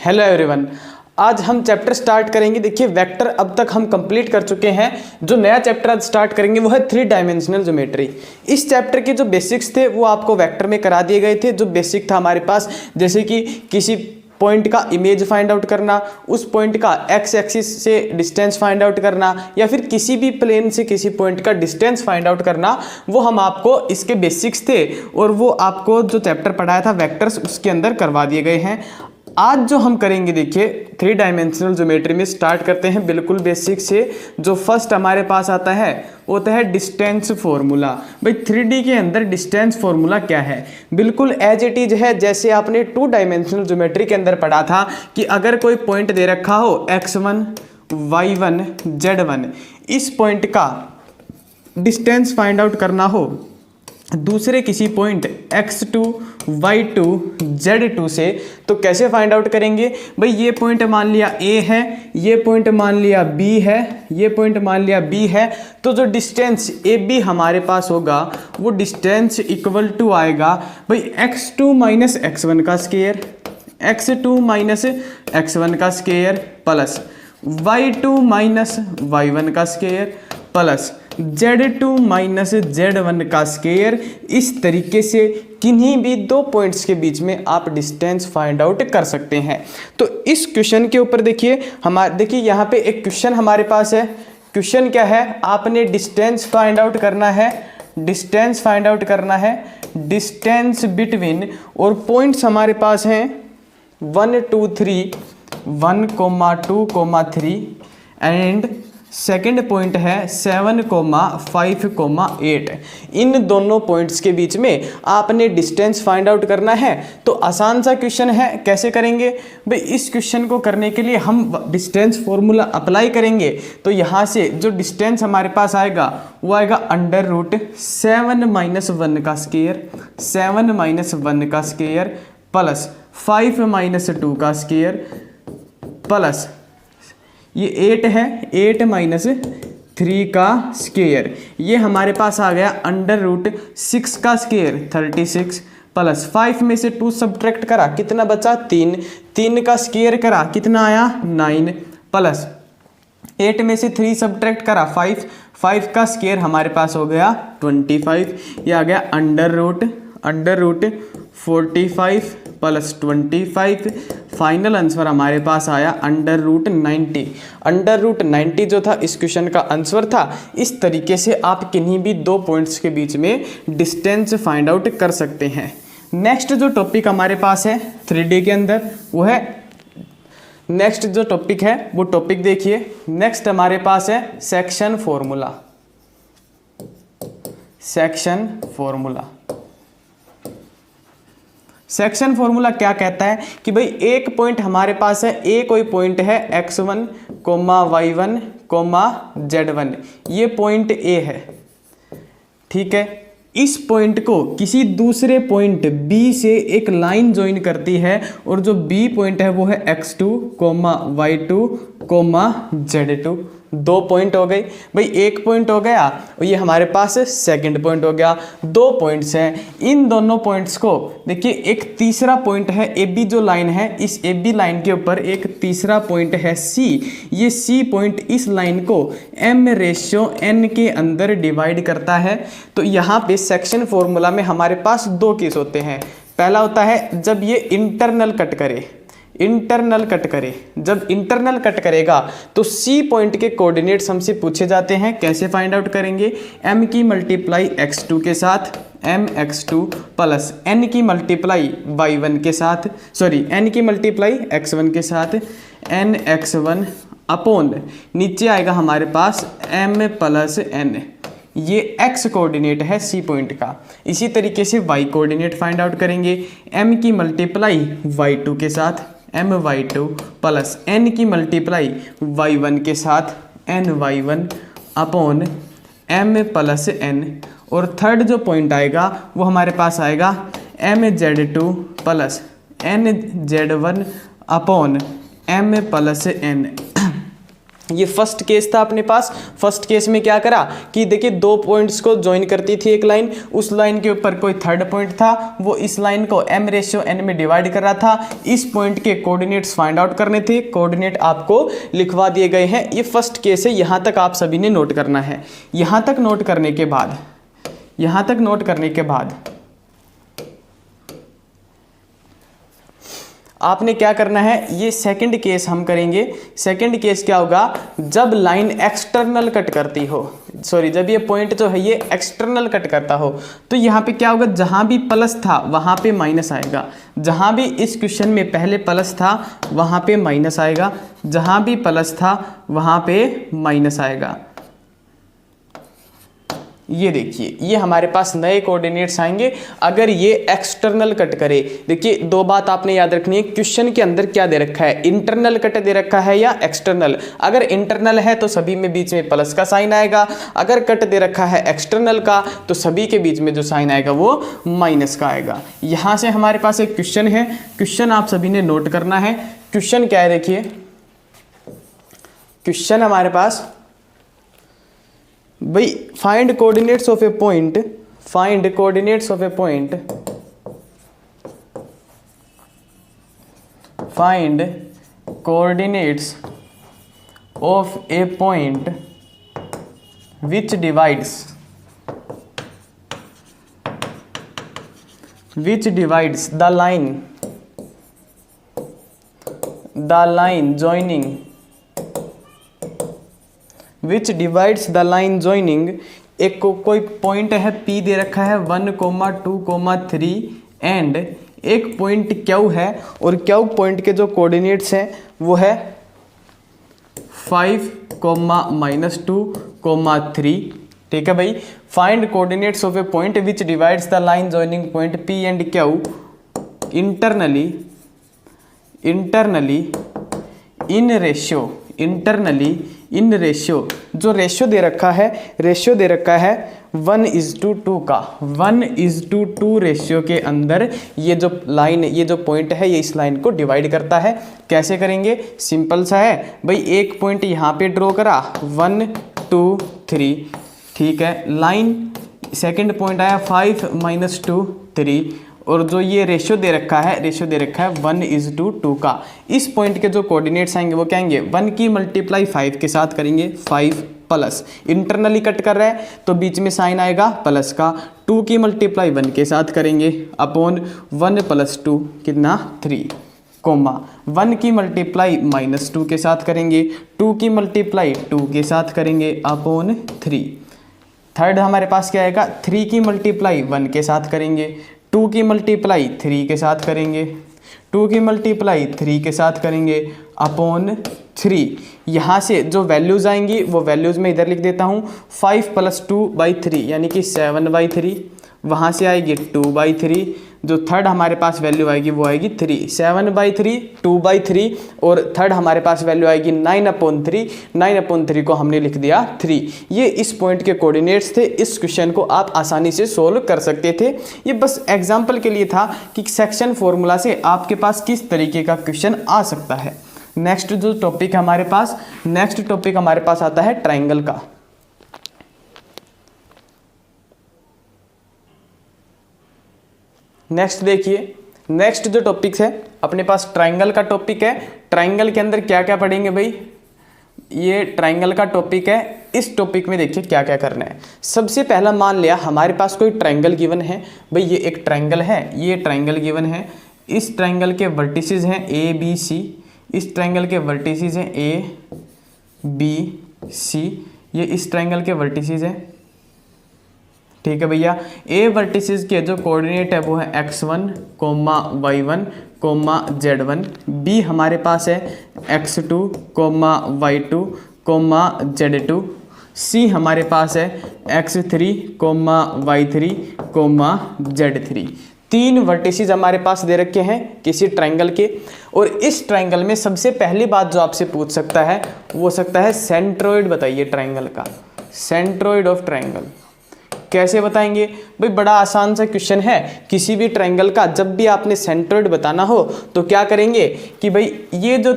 Hello everyone, आज हम chapter start करेंगे। देखिए वेक्टर अब तक हम कंप्लीट कर चुके हैं। जो नया चैप्टर आज स्टार्ट करेंगे वो है 3 डायमेंशनल ज्योमेट्री। इस चैप्टर के जो बेसिक्स थे वो आपको वेक्टर में करा दिए गए थे। जो बेसिक था हमारे पास, जैसे कि किसी पॉइंट का इमेज फाइंड आउट करना, उस पॉइंट का एक्स एक्सिस से डिस्टेंस फाइंड आउट करना, या फिर किसी भी प्लेन से किसी पॉइंट का डिस्टेंस फाइंड आउट करना, वो हम आपको इसके बेसिक्स थे और वो आपको जो चैप्टर पढ़ाया था वेक्टर्स उसके अंदर करवा दिए गए हैं। आज जो हम करेंगे, देखिए 3 डायमेंशनल ज्योमेट्री में स्टार्ट करते हैं बिल्कुल बेसिक से। जो फर्स्ट हमारे पास आता है वो होता है डिस्टेंस फॉर्मूला। भाई 3D के अंदर डिस्टेंस फॉर्मूला क्या है? बिल्कुल एज इट इज है जैसे आपने 2 डायमेंशनल ज्योमेट्री के अंदर पढ़ा था कि अगर कोई पॉइंट दे रखा हो x1 y1 z1, इस पॉइंट का डिस्टेंस फाइंड आउट करना हो दूसरे किसी पॉइंट x2 y2 z2 से, तो कैसे फाइंड आउट करेंगे? भाई ये पॉइंट मान लिया A है, ये पॉइंट मान लिया B है, ये पॉइंट मान लिया B है, तो जो डिस्टेंस AB हमारे पास होगा वो डिस्टेंस इक्वल टू आएगा भाई x2 माइनस x1 का स्क्वायर, x2 माइनस x1 का square plus y2 minus y1 का square plus Z2 minus Z1 का स्क्वायर। इस तरीके से किन्हीं भी दो पॉइंट्स के बीच में आप डिस्टेंस फाइंड आउट कर सकते हैं। तो इस क्वेश्चन के ऊपर देखिए यहाँ पे एक क्वेश्चन हमारे पास है। क्वेश्चन क्या है? आपने डिस्टेंस फाइंड आउट करना है, डिस्टेंस फाइंड आउट करना है, डिस्टेंस बिटवीन, और पॉइंट्स हमारे पास हैं 1 2 3, 1, 2, 3 एंड सेकेंड पॉइंट है 7, 5, 8। इन दोनों पॉइंट्स के बीच में आपने डिस्टेंस फाइंड आउट करना है। तो आसान सा क्वेश्चन है, कैसे करेंगे भाई? इस क्वेश्चन को करने के लिए हम डिस्टेंस फॉर्मूला अप्लाई करेंगे। तो यहाँ से जो डिस्टेंस हमारे पास आएगा वो आएगा √7 माइनस 1 का स्क्वायर, 7 माइनस 1 का स्क्वायर प्लस 5 माइनस 2 का स्क्वायर प्लस ये 8 है, 8 माइनस 3 का स्क्वायर। ये हमारे पास आ गया √6 का स्क्वायर 36 प्लस 5 में से 2 सब्ट्रैक्ट करा, कितना बचा? 3, 3 का स्क्वायर करा, कितना आया? 9 प्लस 8 में से 3 सब्ट्रैक्ट करा 5, 5 का स्क्वायर हमारे पास हो गया 25। ये आ गया √45 प्लस 25। फाइनल आंसर हमारे पास आया √90। √90 जो था इस क्वेश्चन का आंसर था। इस तरीके से आप किन्हीं भी दो पॉइंट्स के बीच में डिस्टेंस फाइंड आउट कर सकते हैं। नेक्स्ट जो टॉपिक हमारे पास है 3D के अंदर वो है, नेक्स्ट जो टॉपिक है वो टॉपिक देखिए। नेक्स्ट हमारे पास है section formula. Section formula, section formula क्या कहता है कि भाई एक पॉइंट हमारे पास है, ए कोई पॉइंट है x1, y1, z1, ये पॉइंट ए है, ठीक है। इस पॉइंट को किसी दूसरे पॉइंट B से एक लाइन ज्वाइन करती है और जो B पॉइंट है वो है x2, y2, z2। 2 पॉइंट हो गए भाई, एक पॉइंट हो गया और ये हमारे पास सेकंड पॉइंट हो गया। 2 पॉइंट्स हैं। इन दोनों पॉइंट्स को देखिए, एक तीसरा पॉइंट है AB जो लाइन है, इस AB लाइन के ऊपर एक तीसरा पॉइंट है C। ये C पॉइंट इस लाइन को m/n के अंदर डिवाइड करता है। तो यहाँ पे सेक्शन फॉर्मूला में हमारे पास 2 केस होते हैं। पहला होता है जब ये इंटरनल कट करे, इंटरनल कट करे। जब इंटरनल कट करेगा तो C पॉइंट के कोऑर्डिनेट्स हमसे पूछे जाते हैं। कैसे फाइंड आउट करेंगे? m की मल्टीप्लाई x2 के साथ mx2 प्लस n की मल्टीप्लाई y1 के साथ, सॉरी n की मल्टीप्लाई x1 के साथ nx1 अपॉन नीचे आएगा हमारे पास m प्लस n। ये x कोऑर्डिनेट है C पॉइंट का। इसी तरीके से y कोऑर्डिनेट फाइंड आउट करेंगे। m की मल्टीप्लाई y2 के साथ my2 प्लस n की मल्टीप्लाई y1 के साथ ny1 upon m plus n। और थर्ड जो पॉइंट आएगा वो हमारे पास आएगा mz2 plus nz1 upon m plus n। ये फर्स्ट केस था अपने पास। फर्स्ट केस में क्या करा कि देखिए दो पॉइंट्स को ज्वाइन करती थी एक लाइन, उस लाइन के ऊपर कोई थर्ड पॉइंट था, वो इस लाइन को m/n में डिवाइड कर रहा था। इस पॉइंट के कोऑर्डिनेट्स फाइंड आउट करने थे, कोऑर्डिनेट आपको लिखवा दिए गए हैं। ये फर्स्ट केस है, यहाँ तक आप सभी ने नोट करना है। यहाँ तक नोट करने के बाद आपने क्या करना है, ये सेकंड केस हम करेंगे। सेकंड केस क्या होगा, जब लाइन एक्सटर्नल कट करती हो, सॉरी जब ये पॉइंट जो है ये एक्सटर्नल कट करता हो, तो यहाँ पे क्या होगा, जहाँ भी प्लस था वहाँ पे माइनस आएगा। जहाँ भी इस क्वेश्चन में पहले प्लस था वहाँ पे माइनस आएगा, जहाँ भी प्लस था वहाँ पे माइनस आएगा। ये देखिए ये हमारे पास नए कोऑर्डिनेट्स आएंगे अगर ये एक्सटर्नल कट करे। देखिए दो बात आपने याद रखनी है, क्वेश्चन के अंदर क्या दे रखा है, इंटरनल कट दे रखा है या एक्सटर्नल। अगर इंटरनल है तो सभी में बीच में प्लस का साइन आएगा, अगर कट दे रखा है एक्सटर्नल का तो सभी के बीच में जो साइन आएगा वो माइनस का आएगा। यहाँ से हमारे पास एक क्वेश्चन है, क्वेश्चन आप सभी ने नोट करना है। क्वेश्चन क्या है, देखिए क्वेश्चन हमारे पास भाई find coordinates of A point, find coordinates of A point, find coordinates of A point which divides the line joining which divides the line joining. एक कोई पॉइंट है P दे रखा है 1, 2, 3 एंड एक पॉइंट Q है और Q पॉइंट के जो कोऑर्डिनेट्स हैं वो है 5, -2, 3। ठीक है भाई, find coordinates of A point which divides the line joining point P and Q internally in ratio. जो रेशियो दे रखा है 1:2 का, 1:2 रेशियो के अंदर ये जो लाइन, ये जो पॉइंट है ये इस लाइन को डिवाइड करता है। कैसे करेंगे, सिंपल सा है भाई, एक पॉइंट यहाँ पे ड्रॉ करा 1, 2, 3, ठीक है। लाइन सेकंड पॉइंट आया 5, -2, 3 और जो ये रेशियो दे रखा है 1:2 का। इस पॉइंट के जो कोऑर्डिनेट्स आएंगे वो क्या आएंगे, 1 की मल्टीप्लाई 5 के साथ करेंगे, 5 प्लस इंटरनली कट कर रहा है तो बीच में साइन आएगा प्लस का, 2 की मल्टीप्लाई 1 के साथ करेंगे अपॉन 1 + 2 कितना 3, कोमा 1 की मल्टीप्लाई -2 के साथ करेंगे, 2 की मल्टीप्लाई 2 के साथ करेंगे अपॉन 3। थर्ड हमारे पास क्या आएगा, 3 की मल्टीप्लाई 1 के साथ करेंगे, 2 की मल्टीप्लाई 3 के साथ करेंगे, 2 की मल्टीप्लाई 3 के साथ करेंगे अपॉन 3। यहाँ से जो वैल्यूज़ आएंगी वो वैल्यूज़ मैं इधर लिख देता हूँ, 5 + 2/3 यानी कि 7/3, वहाँ से आएगी 2/3। जो थर्ड हमारे पास वैल्यू आएगी वो आएगी 3, 7/3, 2/3 और थर्ड हमारे पास वैल्यू आएगी 9/3, 9/3 को हमने लिख दिया 3। ये इस पॉइंट के कोऑर्डिनेट्स थे। इस क्वेश्चन को आप आसानी से सोल्व कर सकते थे। ये बस एग्जाम्पल के लिए था कि सेक्शन फॉर्मूला से आपके पास किस तरीके का क्वेश्चन आ सकता है। नेक्स्ट जो टॉपिक है हमारे पास, नेक्स्ट टॉपिक हमारे पास आता है ट्राइंगल का। नेक्स्ट देखिए, नेक्स्ट जो टॉपिक है अपने पास ट्राइंगल का टॉपिक है। ट्राइंगल के अंदर क्या क्या पढ़ेंगे भाई, ये ट्राइंगल का टॉपिक है। इस टॉपिक में देखिए क्या क्या करना है। सबसे पहला मान लिया हमारे पास कोई ट्राइंगल गिवन है भाई, ये एक ट्राइंगल है, ये ट्राइंगल गिवन है। इस ट्राइंगल के वर्टिसेस हैं ABC, इस ट्राइंगल के वर्टिसेस हैं ABC, ये इस ट्राइंगल के वर्टिसेस हैं। ठीक है भैया, ए वर्टिसेस के जो कोऑर्डिनेट है वो है x1, y1, z1। बी हमारे पास है x2, y2, z2। सी हमारे पास है x3, y3, z3। 3 वर्टिसेस हमारे पास दे रखे हैं किसी ट्राइंगल के। और इस ट्राइंगल में सबसे पहली बात जो आपसे पूछ सकता है वो हो सकता है सेंट्रोइड बताइए ट्राइंगल का, सेंट्रोइड ऑफ ट्राइंगल। कैसे बताएंगे भाई, बड़ा आसान सा क्वेश्चन है। किसी भी ट्राइंगल का जब भी आपने सेंट्रोइड बताना हो तो क्या करेंगे कि भाई ये जो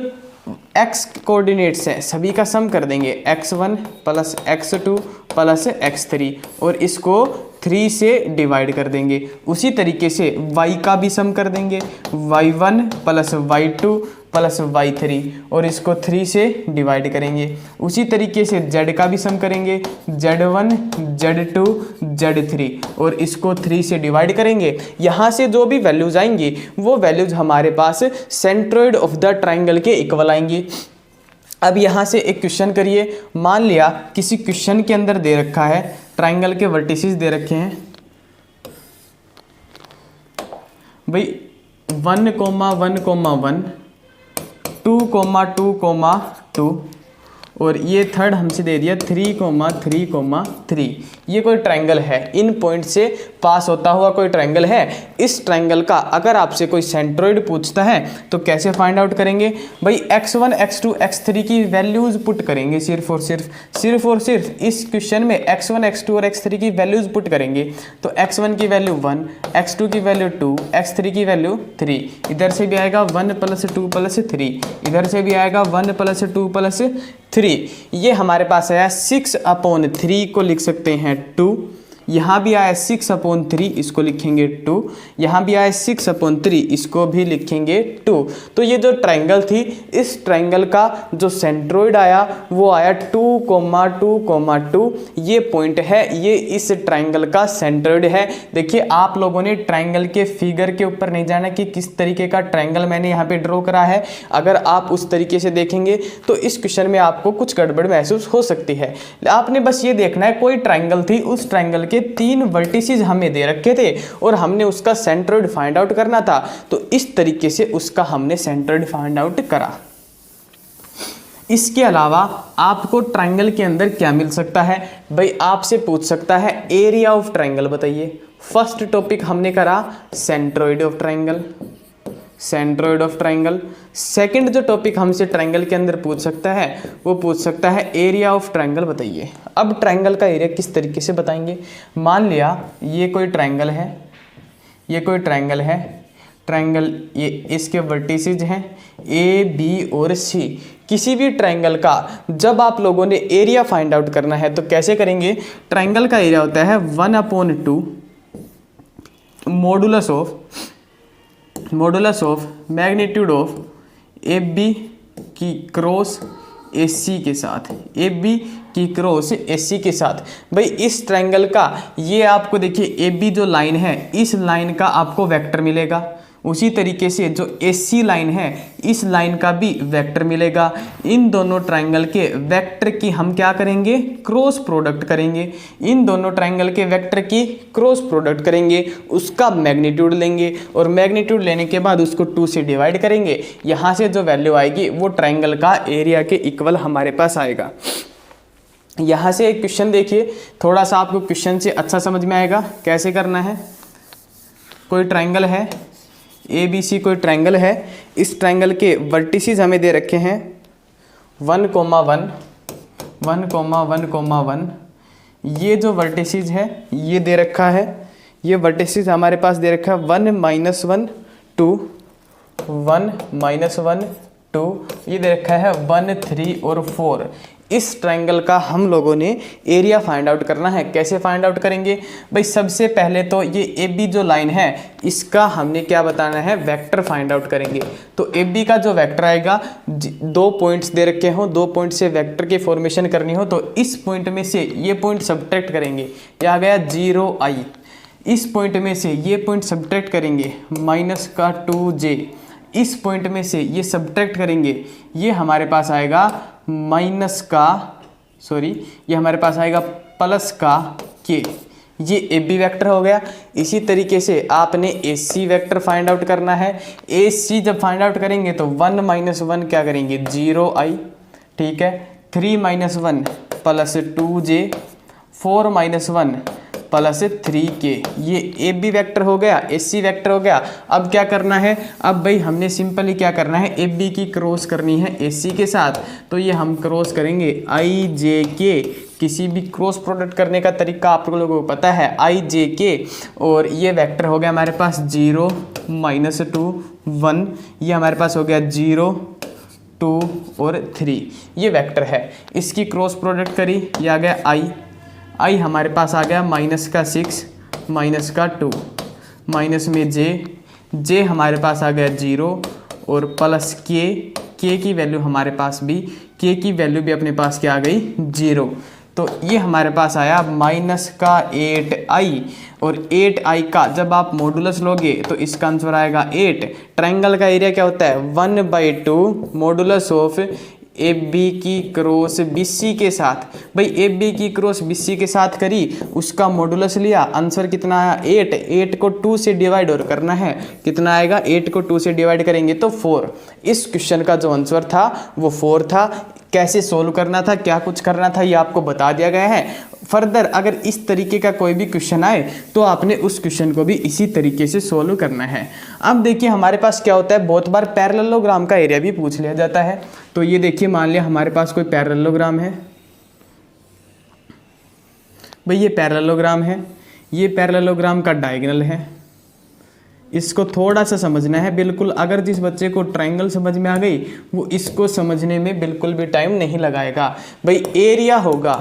एक्स कोऑर्डिनेट्स हैं सभी का सम कर देंगे, x1 plus x2 plus x3 और इसको 3 से डिवाइड कर देंगे। उसी तरीके से y का भी सम कर देंगे, y1 plus y2 plus y3 और इसको 3 से डिवाइड करेंगे। उसी तरीके से z का भी सम करेंगे, z1 z2 z3 और इसको 3 से डिवाइड करेंगे। यहाँ से जो भी वैल्यूज आएंगी वो वैल्यूज हमारे पास सेंट्रोइड ऑफ द ट्राइंगल के इक्वल आएंगी। अब यहाँ से एक क्वेश्चन करिए, मान लिया किसी क्वेश्चन के अंदर दे रखा है ट्राइंगल के वर्टिसेस दे रखे हैं भाई 1,1,1 2,2,2 और ये थर्ड हमसे दे दिया 3,3,3। ये कोई ट्रायंगल है, इन पॉइंट से पास होता हुआ कोई ट्रायंगल है। इस ट्रायंगल का अगर आपसे कोई सेंट्रोइड पूछता है तो कैसे फाइंड आउट करेंगे भाई, x1 x2 x3 की वैल्यूज पुट करेंगे सिर्फ और सिर्फ इस क्वेश्चन में x1 x2 और x3 की वैल्यूज पुट करेंगे। तो x1 की वैल्यू 1, x2 की वैल्यू 2, x3 की वैल्यू 3, इधर से भी आएगा 1 + 2 + 3, इधर से भी आएगा 1 + 2 + 3। ये हमारे पास आया 6/3 को लिख सकते हैं 2, यहाँ भी आया 6/3 इसको लिखेंगे 2, यहाँ भी आया 6/3 इसको भी लिखेंगे 2। तो ये जो ट्रायंगल थी, इस ट्रायंगल का जो सेंट्रोइड आया वो आया 2,2,2। ये पॉइंट है, ये इस ट्रायंगल का सेंट्रोइड है। देखिए आप लोगों ने ट्रायंगल के फिगर के ऊपर नहीं जाना कि किस तरीके का ट्रायंगल मैंने यहाँ पे ड्रॉ करा है। अगर आप उस तरीके से देखेंगे तो इस क्वेश्चन में आपको कुछ गड़बड़ महसूस हो सकती है। आपने बस ये देखना है कोई ट्रायंगल थी, उस ट्रायंगल के 3 वर्टिसेस हमें दे रखे थे और हमने उसका सेंट्रोइड फाइंड आउट करना था। तो इस तरीके से उसका हमने सेंट्रोइड फाइंड आउट करा। इसके अलावा आपको ट्रायंगल के अंदर क्या मिल सकता है भाई, आपसे पूछ सकता है एरिया ऑफ ट्रायंगल बताइए। फर्स्ट टॉपिक हमने करा centroid of triangle, centroid of triangle. Second जो टॉपिक हमसे ट्रायंगल के अंदर पूछ सकता है वो पूछ सकता है एरिया ऑफ ट्रायंगल बताइए। अब ट्रायंगल का एरिया किस तरीके से बताएंगे, मान लिया ये कोई ट्रायंगल है, ये कोई ट्रायंगल है, ट्रायंगल ये इसके वर्टिसेस हैं ए बी और सी। किसी भी ट्रायंगल का जब आप लोगों ने एरिया फाइंड आउट करना है तो कैसे करेंगे, ट्रायंगल का एरिया होता है 1/2 modulus of magnitude of A B की क्रॉस ए सी के साथ, ए बी की क्रॉस ए सी के साथ। भाई इस ट्रायंगल का ये आपको देखिए ए बी जो लाइन है, इस लाइन का आपको वेक्टर मिलेगा। उसी तरीके से जो ए सी लाइन है, इस लाइन का भी वेक्टर मिलेगा। इन दोनों ट्रायंगल के वेक्टर की हम क्या करेंगे, क्रॉस प्रोडक्ट करेंगे। इन दोनों ट्रायंगल के वेक्टर की क्रॉस प्रोडक्ट करेंगे, उसका मैग्नीट्यूड लेंगे और मैग्नीट्यूड लेने के बाद उसको 2 से डिवाइड करेंगे। यहाँ से जो वैल्यू आएगी वो ट्रायंगल का एरिया के इक्वल हमारे पास आएगा। यहाँ से एक क्वेश्चन देखिए, थोड़ा सा आपको क्वेश्चन से अच्छा समझ में आएगा कैसे करना है। कोई ट्रायंगल है ए बी सी, कोई ट्रायंगल है, इस ट्रायंगल के वर्टिसेस हमें दे रखे हैं 1,1 1,1,1। ये जो वर्टिसेस है ये दे रखा है, ये वर्टिसेस हमारे पास दे रखा है 1 - 1 2 1 - 1 2, ये दे रखा है 1 3 और 4। इस ट्रायंगल का हम लोगों ने एरिया फाइंड आउट करना है। कैसे फाइंड आउट करेंगे भाई, सबसे पहले तो ये ए बी जो लाइन है इसका हमने क्या बताना है, वेक्टर फाइंड आउट करेंगे। तो ए बी का जो वेक्टर आएगा, 2 पॉइंट्स दे रखे हों, 2 पॉइंट से वेक्टर की फॉर्मेशन करनी हो तो इस पॉइंट में से ये पॉइंट सब्ट्रैक्ट करेंगे, ये आ गया 0 I। इस पॉइंट में से ये पॉइंट सब्ट्रैक्ट करेंगे -2j। इस पॉइंट में से ये सब्ट्रैक्ट करेंगे, ये हमारे पास आएगा ये हमारे पास आएगा +k। ये ए बी वैक्टर हो गया। इसी तरीके से आपने ए सी वैक्टर फाइंड आउट करना है। ए सी जब फाइंड आउट करेंगे तो 1 - 1 क्या करेंगे, 0 I, ठीक है। 3 - 1 +2j, 4 - 1 +3k। ये ए बी वैक्टर हो गया, ए सी वैक्टर हो गया। अब क्या करना है, अब भाई हमने सिंपली क्या करना है, ए बी की क्रॉस करनी है ए सी के साथ। तो ये हम क्रॉस करेंगे IJK। किसी भी क्रॉस प्रोडक्ट करने का तरीका आप लोगों को पता है, IJK। और ये वेक्टर हो गया हमारे पास 0 - 2 1, ये हमारे पास हो गया 0 2 और 3, ये वेक्टर है। इसकी क्रॉस प्रोडक्ट करी, ये आ गया आई हमारे पास आ गया -6 -2, माइनस में जे हमारे पास आ गया 0 और प्लस के की वैल्यू हमारे पास भी, के की वैल्यू भी अपने पास क्या आ गई 0। तो ये हमारे पास आया -8i, और 8i का जब आप मॉडुलस लोगे तो इसका आंसर आएगा 8। ट्रायंगल का एरिया क्या होता है 1/2 मॉडुलस ऑफ ए बी की क्रॉस बी सी के साथ। भाई ए बी की क्रॉस बी सी के साथ करी, उसका मॉडुलस लिया, आंसर कितना आया 8। 8 को 2 से डिवाइड और करना है, कितना आएगा 8 को 2 से डिवाइड करेंगे तो 4। इस क्वेश्चन का जो आंसर था वो 4 था। कैसे सोल्व करना था, क्या कुछ करना था, ये आपको बता दिया गया है। फर्दर अगर इस तरीके का कोई भी क्वेश्चन आए तो आपने उस क्वेश्चन को भी इसी तरीके से सोल्व करना है। अब देखिए हमारे पास क्या होता है, बहुत बार पैरेललोग्राम का एरिया भी पूछ लिया जाता है। तो ये देखिए मान लिया हमारे पास कोई पैरेललोग्राम है, भाई ये पैरेललोग्राम है, ये पैरेललोग्राम का डायगोनल है। इसको थोड़ा सा समझना है, बिल्कुल अगर जिस बच्चे को ट्रायंगल समझ में आ गई वो इसको समझने में बिल्कुल भी टाइम नहीं लगाएगा। भाई एरिया होगा,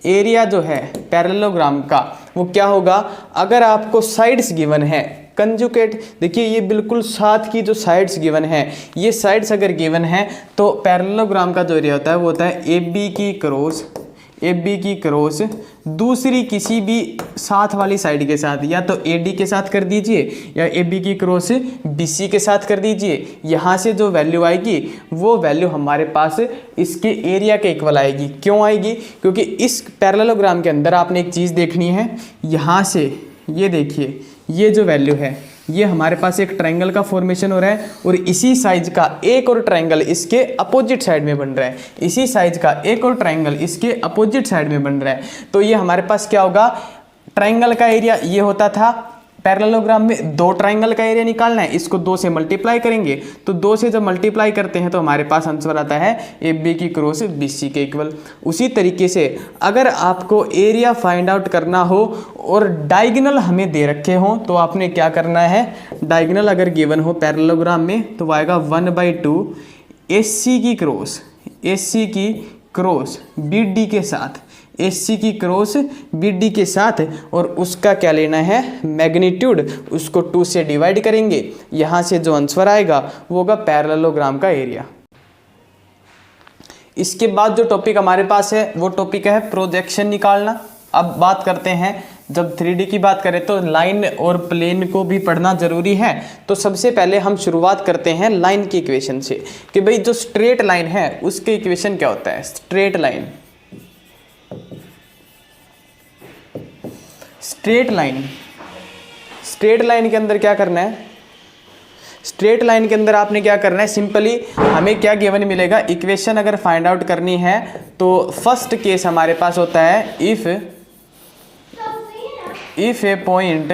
एरिया जो है पैरेललोग्राम का वो क्या होगा, अगर आपको साइड्स गिवन है कंजुगेट, देखिए ये बिल्कुल साथ की जो साइड्स गिवन है, ये साइड्स अगर गिवन है तो पैरेललोग्राम का जो एरिया होता है वो होता है ए बी की क्रॉस दूसरी किसी भी साथ वाली साइड के साथ, या तो ए डी के साथ कर दीजिए या ए बी की क्रॉस बी सी के साथ कर दीजिए। यहाँ से जो वैल्यू आएगी वो वैल्यू हमारे पास इसके एरिया के इक्वल आएगी। क्यों आएगी, क्योंकि इस पैरेललोग्राम के अंदर आपने एक चीज़ देखनी है, यहाँ से ये देखिए ये जो वैल्यू है ये हमारे पास एक ट्रायंगल का फॉर्मेशन हो रहा है और इसी साइज का एक और ट्रायंगल इसके अपोजिट साइड में बन रहा है, इसी साइज का एक और ट्रायंगल इसके अपोजिट साइड में बन रहा है। तो ये हमारे पास क्या होगा, ट्रायंगल का एरिया ये होता था, पैरेललोग्राम में 2 ट्रायंगल का एरिया निकालना है, इसको 2 से मल्टीप्लाई करेंगे, तो 2 से जब मल्टीप्लाई करते हैं तो हमारे पास आंसर आता है ए बी की क्रॉस बी सी के इक्वल। उसी तरीके से अगर आपको एरिया फाइंड आउट करना हो और डायगोनल हमें दे रखे हों तो आपने क्या करना है, डायगोनल अगर गिवन हो पैरेललोग्राम में तो आएगा 1/2 AC की क्रॉस BD के साथ, AC की क्रॉस BD के साथ, और उसका क्या लेना है मैग्नीट्यूड, उसको 2 से डिवाइड करेंगे, यहाँ से जो आंसर आएगा वो होगा पैरेललोग्राम का एरिया। इसके बाद जो टॉपिक हमारे पास है वो टॉपिक है प्रोजेक्शन निकालना। अब बात करते हैं, जब 3D की बात करें तो लाइन और प्लेन को भी पढ़ना जरूरी है। तो सबसे पहले हम शुरुआत करते हैं लाइन की इक्वेशन से कि भाई जो स्ट्रेट लाइन है उसके इक्वेशन क्या होता है। स्ट्रेट लाइन के अंदर क्या करना है, स्ट्रेट लाइन के अंदर आपने क्या करना है, सिंपली हमें क्या गिवन मिलेगा, इक्वेशन अगर फाइंड आउट करनी है तो फर्स्ट केस हमारे पास होता है if a point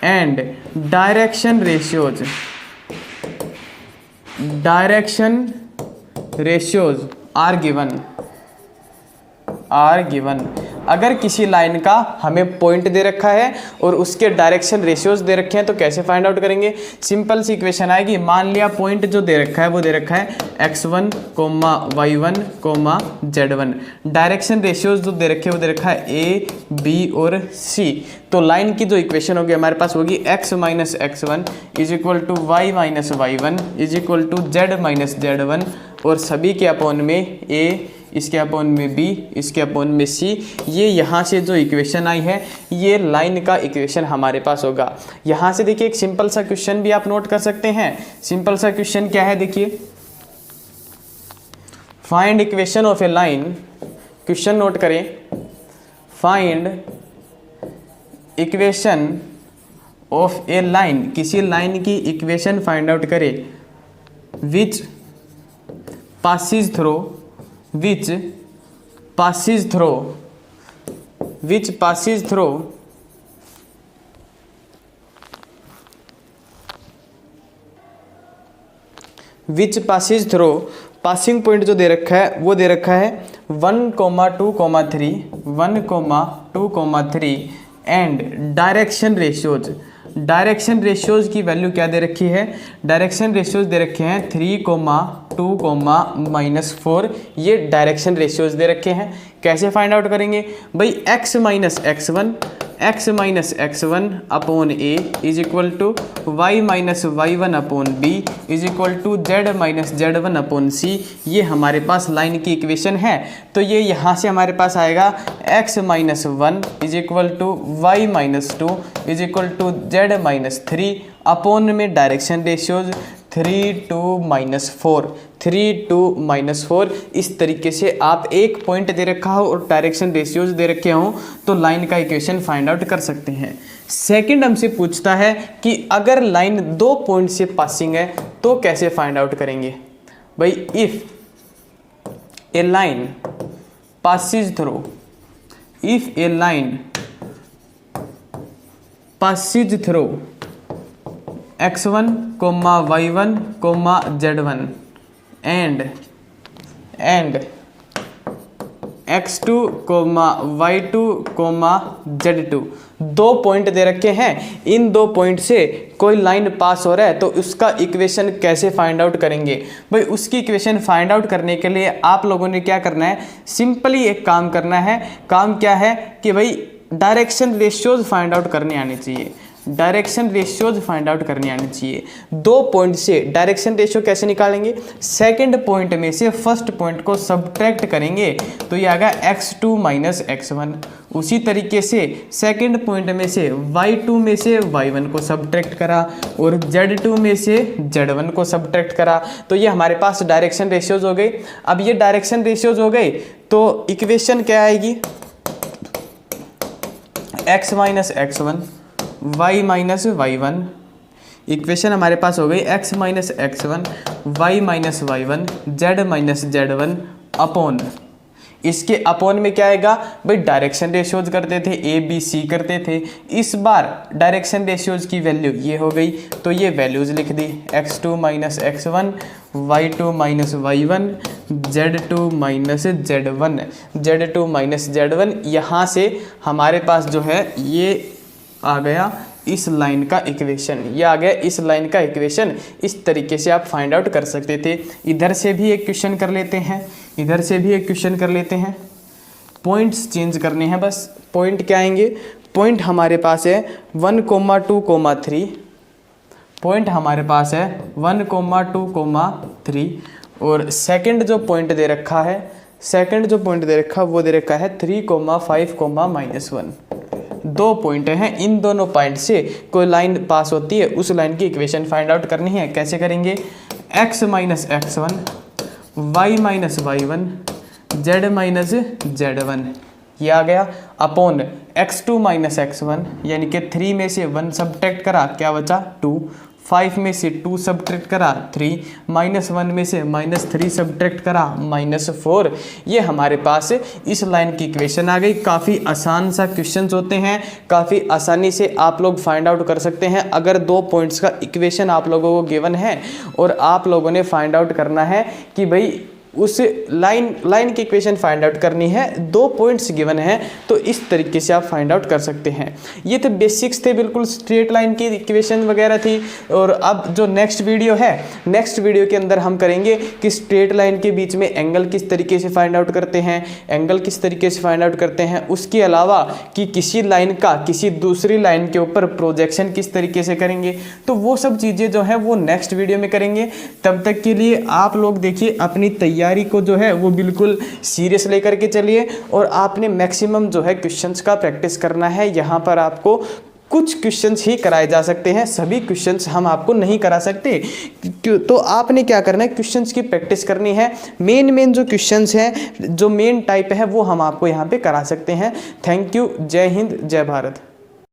and direction ratios are given. अगर किसी लाइन का हमें पॉइंट दे रखा है और उसके डायरेक्शन रेशियोज दे रखे हैं तो कैसे फाइंड आउट करेंगे, सिंपल सी इक्वेशन आएगी। मान लिया पॉइंट जो दे रखा है वो दे रखा है x1, y1, z1, direction ratios जो दे रखे हैं वो दे रखा है a, b और c। तो लाइन की जो इक्वेशन होगी हमारे पास होगी x minus x1 is equal to y minus y1 is equal to z minus z1, और सभी के अपॉन में a, इसके अपॉन में b, इसके अपॉन में c। ये यहाँ से जो इक्वेशन आई है ये लाइन का इक्वेशन हमारे पास होगा। यहाँ से देखिए एक सिंपल सा क्वेश्चन भी आप नोट कर सकते हैं। सिंपल सा क्वेश्चन क्या है, देखिए find equation of a line, question note करें, find equation of a line, किसी लाइन की इक्वेशन फाइंड आउट करें which passes through passing point जो दे रखा है वो दे रखा है 1, 2, 3 एंड डायरेक्शन रेशियोज की वैल्यू क्या दे रखी है, डायरेक्शन रेशियोज दे रखे हैं 3, 2, -4, ये डायरेक्शन रेशियोज दे रखे हैं। कैसे फाइंड आउट करेंगे भाई, x minus x1 upon a is equal to y minus y1 upon b is equal to z minus z1 upon c। ये हमारे पास लाइन की इक्वेशन है। तो ये यहाँ से हमारे पास आएगा x minus 1 is equal to y minus 2 is equal to z minus 3 upon में डायरेक्शन रेशियोज 3, 2, -4। इस तरीके से आप एक पॉइंट दे रखा हो और डायरेक्शन रेशियोज दे रखे हों तो लाइन का इक्वेशन फाइंड आउट कर सकते हैं। सेकंड हमसे पूछता है कि अगर लाइन 2 पॉइंट से पासिंग है तो कैसे फाइंड आउट करेंगे भाई, if A line passes through x1, y1, z1 and x2, y2, z2, 2 point दे रखे हैं। इन 2 पॉइंट से कोई लाइन पास हो रहा है तो उसका इक्वेशन कैसे फाइंड आउट करेंगे भाई, उसकी इक्वेशन फाइंड आउट करने के लिए आप लोगों ने क्या करना है, सिंपली एक काम करना है। काम क्या है कि भाई डायरेक्शन रेशियोज फाइंड आउट करने आनी चाहिए। 2 पॉइंट से डायरेक्शन रेशियो कैसे निकालेंगे, सेकंड पॉइंट में से फर्स्ट पॉइंट को सब्ट्रैक्ट करेंगे तो ये आएगा x2 माइनस x1। उसी तरीके से सेकंड पॉइंट में से y2 में से y1 को सब्ट्रैक्ट करा और z2 में से z1 को सब्ट्रैक्ट करा तो ये हमारे पास डायरेक्शन रेशियोज हो गई। अब ये डायरेक्शन रेशियोज हो गई तो इक्वेशन क्या आएगी, x minus x1 y minus y1। Equation हमारे पास हो गई x minus x1 y minus y1 z minus z1 upon, इसके अपॉन में क्या आएगा भाई, डायरेक्शन रेशियोज करते थे a b c करते थे, इस बार डायरेक्शन रेशियोज की वैल्यू ये हो गई तो ये वैल्यूज लिख दी, x2 minus x1 y2 minus y1 z2 minus z1। यहाँ से हमारे पास जो है ये आ गया इस लाइन का इक्वेशन, ये आ गया इस लाइन का इक्वेशन। इस तरीके से आप फाइंड आउट कर सकते थे। इधर से भी एक क्वेश्चन कर लेते हैं, इधर से भी एक क्वेश्चन कर लेते हैं। पॉइंट्स चेंज करने हैं बस। पॉइंट क्या आएंगे, पॉइंट हमारे पास है 1, 2, 3। पॉइंट हमारे पास है 1, 2, 3 और सेकंड जो पॉइंट दे रखा है, वो दे रखा है 3, 5, -1। 2 पॉइंट हैं, इन दोनों पॉइंट से कोई लाइन पास होती है, उस लाइन की इक्वेशन फाइंड आउट करनी है। कैसे करेंगे, x minus x1 y minus y1 z minus z1 ये आ गया अपॉन x2 माइनस x1 यानी कि 3 में से 1 सब्ट्रैक्ट करा क्या बचा 2, 5 में से 2 सब्ट्रैक्ट करा 3, -1 में से -3 सब्ट्रैक्ट करा -4। ये हमारे पास इस लाइन की इक्वेशन आ गई। काफ़ी आसान सा क्वेश्चंस होते हैं, काफ़ी आसानी से आप लोग फाइंड आउट कर सकते हैं। अगर 2 पॉइंट्स का इक्वेशन आप लोगों को गिवन है और आप लोगों ने फाइंड आउट करना है कि भाई उस लाइन की इक्वेशन फाइंड आउट करनी है, 2 पॉइंट्स गिवन हैं तो इस तरीके से आप फाइंड आउट कर सकते हैं। ये तो बेसिक्स थे, बिल्कुल स्ट्रेट लाइन की इक्वेशन वगैरह थी। और अब जो नेक्स्ट वीडियो है, नेक्स्ट वीडियो के अंदर हम करेंगे कि स्ट्रेट लाइन के बीच में एंगल किस तरीके से फाइंड आउट करते हैं, उसके अलावा कि किसी लाइन का किसी दूसरी लाइन के ऊपर प्रोजेक्शन किस तरीके से करेंगे, तो वो सब चीज़ें जो है वो नेक्स्ट वीडियो में करेंगे। तब तक के लिए आप लोग देखिए अपनी तैयारी को जो है वो बिल्कुल सीरियस लेकर के चलिए और आपने मैक्सिमम जो है क्वेश्चंस का प्रैक्टिस करना है। यहाँ पर आपको कुछ क्वेश्चंस ही कराए जा सकते हैं, सभी क्वेश्चंस हम आपको नहीं करा सकते। तो आपने क्या करना है, क्वेश्चंस की प्रैक्टिस करनी है। मेन जो क्वेश्चंस हैं, जो मेन टाइप है वो हम आपको यहाँ पे करा सकते हैं। Thank you. जय हिंद, जय भारत।